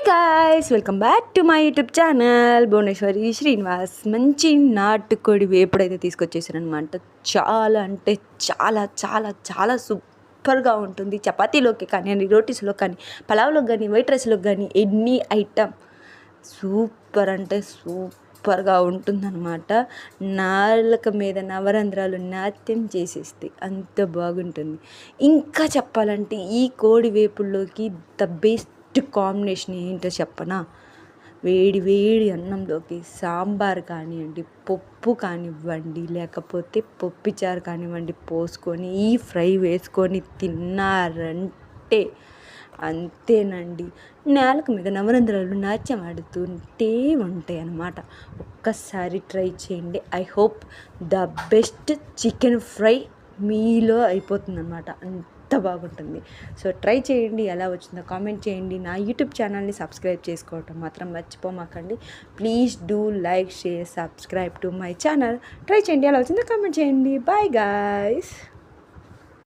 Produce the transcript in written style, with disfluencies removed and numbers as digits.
Guys, welcome back to my YouTube channel Bhuvaneshwari Srinivas. మంచి నాటుకోడి వేపుడైతే తీసుకొచ్చేసారనమాట. చాలా అంటే చాలా చాలా చాలా సూపర్గా ఉంటుంది. చపాతీలోకి కానీ, రోటీస్లో కానీ, పలావ్లోకి కానీ, వైట్ రైస్లోకి కానీ, ఎన్ని ఐటమ్ సూపర్ అంటే సూపర్గా ఉంటుందన్నమాట. నాలుక మీద నవరంధ్రాలు నాట్యం చేసేస్తే అంత బాగుంటుంది. ఇంకా చెప్పాలంటే ఈ కోడి వేపుల్లోకి ద బెస్ట్ కాంబినేషన్ ఏంటో చెప్పనా? వేడి వేడి అన్నంలోకి సాంబార్ కానివ్వండి, పప్పు కానివ్వండి, లేకపోతే పప్పుచారు కానివ్వండి పోసుకొని ఈ ఫ్రై వేసుకొని తిన్నారంటే అంతేనండి, నేలకు మీద నవరంధ్రాలు నాట్యం ఆడుతుంటే ఉంటాయి అన్నమాట. ఒక్కసారి ట్రై చేయండి. I hope the best chicken fry మీలో అయిపోతుందన్నమాట. అంత బాగుంటుంది. సో ట్రై చేయండి. ఎలా వచ్చిందో కామెంట్ చేయండి. నా యూట్యూబ్ ఛానల్ని సబ్స్క్రైబ్ చేసుకోవటం మాత్రం మర్చిపోమాకండి. Please do like, share, subscribe to my channel. Try చేయండి. ఎలా వచ్చిందో కామెంట్ చేయండి. Bye guys.